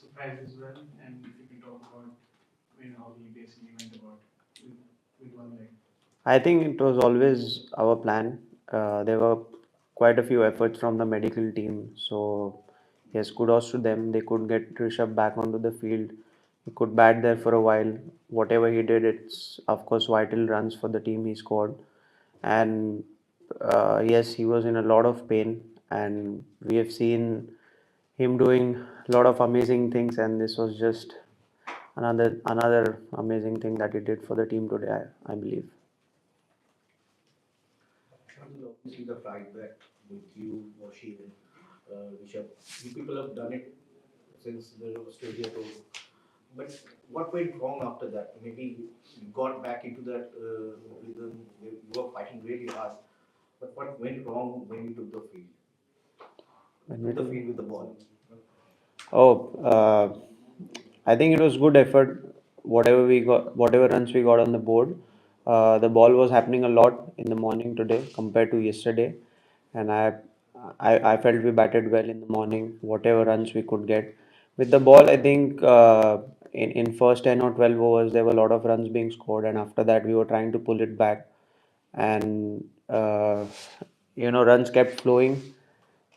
surprise as well? And if you can talk about how he basically went about with, with one leg. I think it was always our plan. There were quite a few efforts from the medical team. So, yes, kudos to them. They could get Rishabh back onto the field. He could bat there for a while. Whatever he did, it's of course vital runs for the team he scored. And yes, he was in a lot of pain. And we have seen him doing a lot of amazing things. And this was just another amazing thing that he did for the team today, I believe. Shardul, obviously the fight back with you, Moshi, and Rishabh, you people have done it since the Australia tour. But what went wrong after that? Maybe you got back into that rhythm. You were fighting really hard. But what went wrong when you took the field? When we Took the took- field with the ball. Oh, I think it was good effort. Whatever we got, whatever runs we got on the board, the ball was happening a lot in the morning today compared to yesterday, and I felt we batted well in the morning. Whatever runs we could get with the ball, I think in first 10 or 12 overs there were a lot of runs being scored, and after that we were trying to pull it back, and runs kept flowing.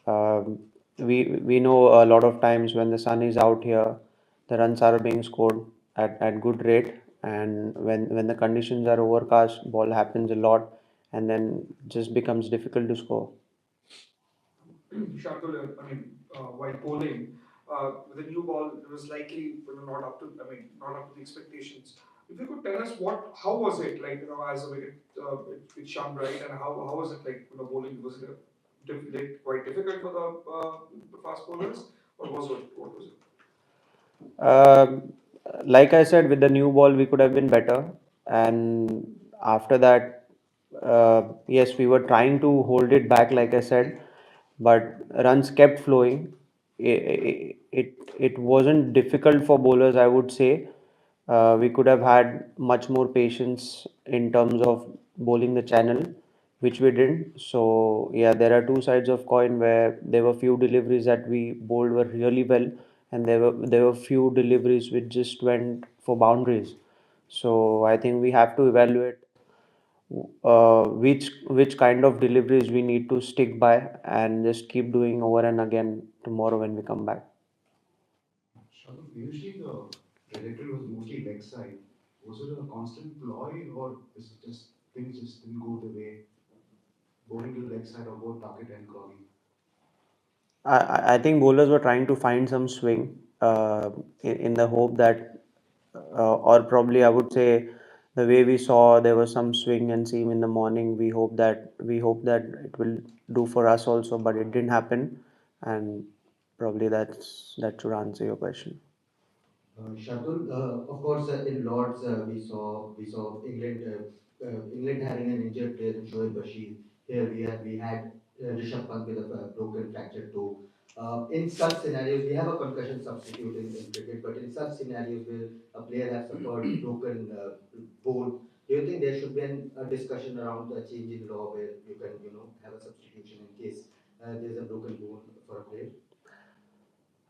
Um, we know a lot of times when the sun is out here, the runs are being scored at good rate, and when the conditions are overcast, ball happens a lot, and then just becomes difficult to score. Shardul, while bowling, with the new ball, it was likely not up to, not up to the expectations. If you could tell us how was it like, as a wicket with Sham, right, and how was it like, bowling? Was it quite difficult for the fast bowlers, or what was it? Um, like I said, with the new ball, we could have been better. And after that, yes, we were trying to hold it back, like I said, but runs kept flowing. It wasn't difficult for bowlers, I would say. We could have had much more patience in terms of bowling the channel, which we didn't. So yeah, there are two sides of coin where there were few deliveries that we bowled were really well, and there were few deliveries which just went for boundaries. So I think we have to evaluate which kind of deliveries we need to stick by and just keep doing over and again tomorrow when we come back. Shadu, previously the trajectory was mostly leg side. Was it a constant ploy, or is it just things just didn't go the way, bowling to the leg side of both Tuckett and Crowley? I think bowlers were trying to find some swing in the hope that, or probably I would say, the way we saw there was some swing and seam in the morning. We hope that it will do for us also, but it didn't happen, and probably that should answer your question. Shardul, of course, in Lords, we saw England having an injured player in Shoaib Bashir. Here we had Rishabh Pant with a broken fractured toe. In such scenarios, we have a concussion substitute in cricket, but in such scenarios where a player has suffered broken bone, do you think there should be a discussion around a change in law where you can have a substitution in case there's a broken bone for a player?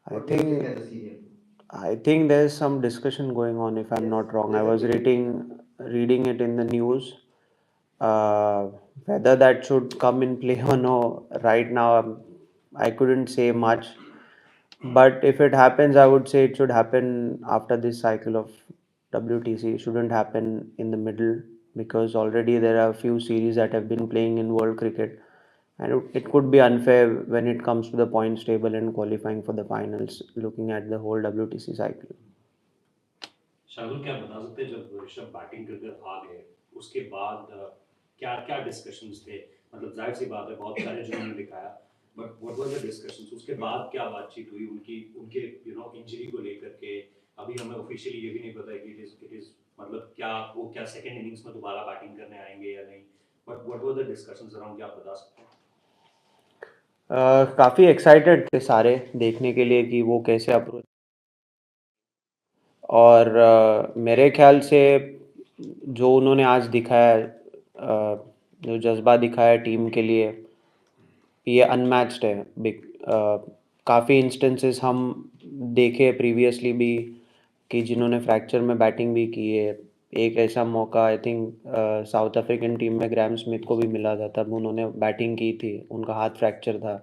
I What do you think think as a senior? I think there's some discussion going on, if I'm Yes, not wrong. I there's a was debate. reading it in the news. Uh, Whether that should come in play or no, right now I couldn't say much. But if it happens, I would say it should happen after this cycle of WTC. It shouldn't happen in the middle, because already there are a few series that have been playing in world cricket, and it could be unfair when it comes to the points table and qualifying for the finals, looking at the whole WTC cycle. Shardul, क्या बता सकते हैं जब Rishabh batting करके आ गए उसके बाद क्या क्या डिस्कशंस थे? मतलब जाहिर सी बात है बहुत सारे जिन्होंने दिखाया, but what were the discussions उसके बाद? क्या बातचीत हुई उनकी उनके इंजरी को लेकर के? अभी हमें ऑफिशियली ये भी नहीं पता है कि इट इज मतलब क्या वो क्या सेकंड इनिंग्स में दोबारा बैटिंग करने आएंगे या नहीं, but what were the discussions around, क्या आप बता सकते हैं? काफ़ी एक्साइटेड थे सारे देखने के लिए कि वो कैसे अप्रोच, और मेरे ख्याल से जो उन्होंने आज दिखाया, जो जज्बा दिखाया टीम के लिए, ये अनमैच्ड है। काफ़ी इंस्टेंसेस हम देखे प्रीवियसली भी कि जिन्होंने फ्रैक्चर में बैटिंग भी की है, एक ऐसा मौका I think south African team में ग्रैम स्मिथ को भी मिला था, तब उन्होंने बैटिंग की थी, उनका हाथ फ्रैक्चर था।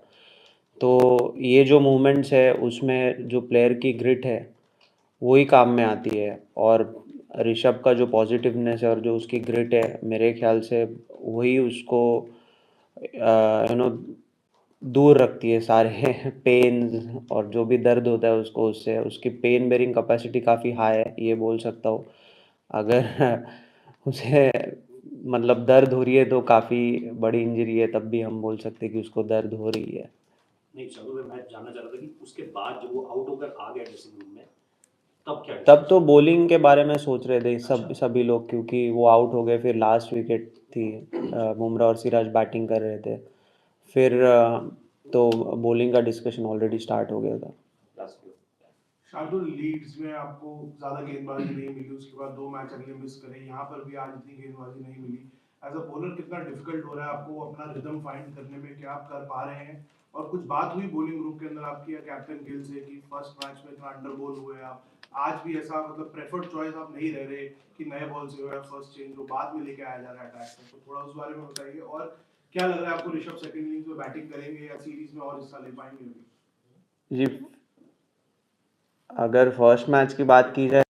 तो ये जो मूवमेंट्स है उसमें जो प्लेयर की ग्रिट है वही काम में आती है, और ऋषभ का जो पॉजिटिवनेस है और जो उसकी ग्रिट है, मेरे ख्याल से वही उसको यू नो दूर रखती है सारे पेन और जो भी दर्द होता है उसको, उससे उसकी पेन बेरिंग कैपेसिटी काफ़ी हाई है, ये बोल सकता हूँ। अगर उसे मतलब दर्द हो रही है तो काफ़ी बड़ी इंजरी है, तब भी हम बोल सकते हैं कि उसको दर्द हो रही है। नहीं शार्दुल भाई, मैं जानना चाह रहा था कि उसके बाद जब वो आउट होकर आ गया ड्रेसिंग रूम में, तब क्या तब तो discussion? बॉलिंग के बारे में सोच रहे थे अच्छा। सभी लोग, क्योंकि वो आउट हो गए, फिर लास्ट विकेट थी, बुमराह और सिराज बैटिंग कर रहे थे, फिर तो बॉलिंग का डिस्कशन ऑलरेडी स्टार्ट हो गया था। Last year. शार्दुल, लीड्स में आपको ज्यादा गेंदबाजी नहीं मिली, उसके बाद 2 मैच अगले मिस करे, यहाँ पर भी आज इतनी गेंदबाजी नहीं मिली। एज अ बॉलर कितना डिफिकल्ट हो रहा है आपको अपना रिदम फाइंड करने में, क्या आप कर पा रहे हैं? और कुछ बात हुई बॉलिंग ग्रुप के अंदर आपकी या कैप्टन गिल से कि फर्स्ट मैच में इतना अंडर बॉल हुए आप, आज भी ऐसा मतलब प्रेफर्ड चॉइस आप नहीं रह रहे कि नए बॉल से हो या फर्स्ट चेंज को बाद में लेके आया जा रहा है अटैक में, तो थोड़ा उस बारे में बताइए। और क्या लग रहा है आपको, ऋषभ सेकंड इनिंग्स में बैटिंग करेंगे या सीरीज में और हिस्सा ले पाएंगे अभी? जी, अगर फर्स्ट मैच की बात की जाए,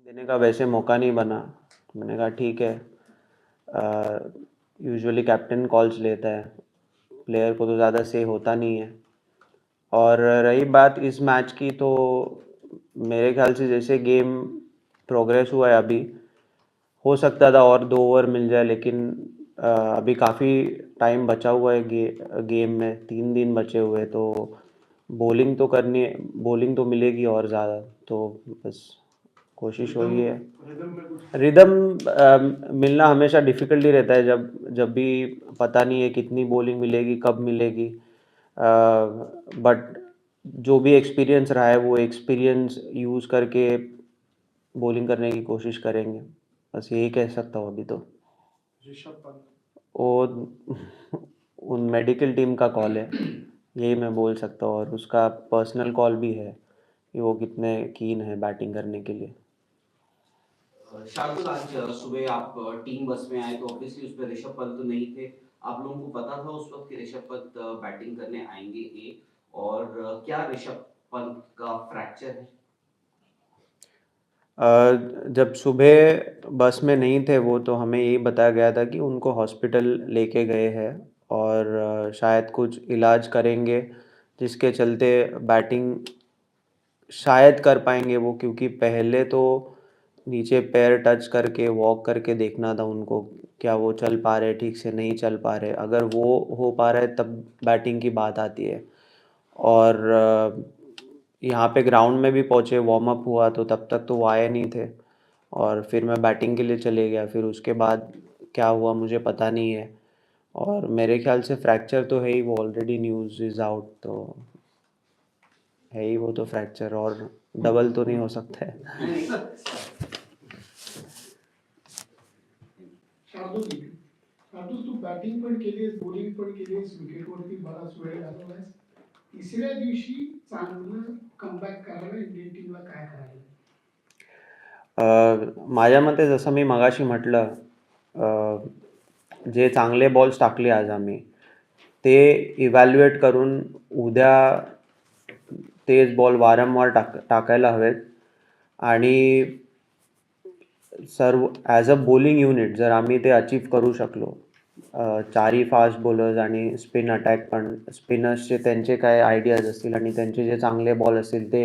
देने का वैसे मौका नहीं बना, तो मैंने कहा ठीक है, यूजुअली कैप्टन कॉल्स लेता है, प्लेयर को तो ज़्यादा से होता नहीं है। और रही बात इस मैच की, तो मेरे ख्याल से जैसे गेम प्रोग्रेस हुआ है अभी, हो सकता था और 2 ओवर मिल जाए, लेकिन अभी काफ़ी टाइम बचा हुआ है गेम में, 3 दिन बचे हुए हैं, तो बॉलिंग तो मिलेगी और ज़्यादा, तो बस कोशिश वही है। रिदम में कुछ रिदम मिलना हमेशा डिफ़िकल्ट ही रहता है, जब भी पता नहीं है कितनी बॉलिंग मिलेगी, कब मिलेगी, बट जो भी एक्सपीरियंस रहा है वो एक्सपीरियंस यूज़ करके बॉलिंग करने की कोशिश करेंगे, बस यही कह सकता हूँ अभी तो। ऋषभ पंत? वो उन मेडिकल टीम का कॉल है, यही मैं बोल सकता हूँ, और उसका पर्सनल कॉल भी है कि वो कितने कीन है बैटिंग करने के लिए। शार्दुल, आज सुबह आप टीम बस में आए तो ऑब्वियसली उसमें ऋषभ पंत तो नहीं थे। आप लोगों को पता था उस वक्त कि ऋषभ पंत बैटिंग करने आएंगे और क्या ऋषभ पंत का फ्रैक्चर है? जब सुबह बस में नहीं थे वो, तो हमें यही बताया गया था कि उनको हॉस्पिटल लेके गए हैं, और शायद कुछ इलाज करेंगे, जिसके चलते बैटिंग शायद कर पाएंगे वो, क्योंकि पहले तो नीचे पैर टच करके वॉक करके देखना था उनको, क्या वो चल पा रहे, ठीक से नहीं चल पा रहे, अगर वो हो पा रहा है तब बैटिंग की बात आती है। और यहाँ पे ग्राउंड में भी पहुँचे, वार्म अप हुआ, तो तब तक तो वो आए नहीं थे, और फिर मैं बैटिंग के लिए चले गया, फिर उसके बाद क्या हुआ मुझे पता नहीं है, और मेरे ख्याल से फ्रैक्चर तो है ही, वो ऑलरेडी न्यूज़ इज़ आउट, तो है ही वो तो फ्रैक्चर, और डबल तो नहीं हो सकता है। शार्दुल जी, शार्दुल, तू बॅटिंग पण केलीस, बॉलिंग पण केलीस, विकेटवरती बराच वेळ घालवलास. तिसऱ्या दिवशी चांगलं कमबॅक करायला इंडियन टीमला काय करायला? माझ्या मते जसं मी मगाशी म्हटलं, जे चांगले बॉल्स टाकले आज आम्ही, ते इव्हॅल्युएट करून उद्या तेच बॉल वारंवार टाकायला हवेत, आणि सर्व ॲज अ बॉलिंग युनिट जर आम्ही ते अचीव करू शकलो, चारही फास्ट बॉलर्स आणि स्पिन अटॅक पण, स्पिनर्सचे त्यांचे काय आयडियाज असतील आणि त्यांचे जे चांगले बॉल असतील ते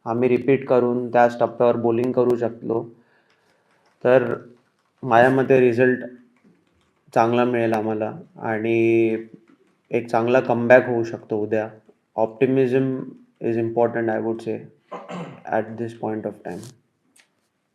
आम्ही रिपीट करून त्याच टप्प्यावर बॉलिंग करू शकलो, तर माझ्या मते रिझल्ट चांगला मिळेल आम्हाला, आणि एक चांगला कमबॅक होऊ शकतो उद्या. Optimism is important, I would say, at this point of time.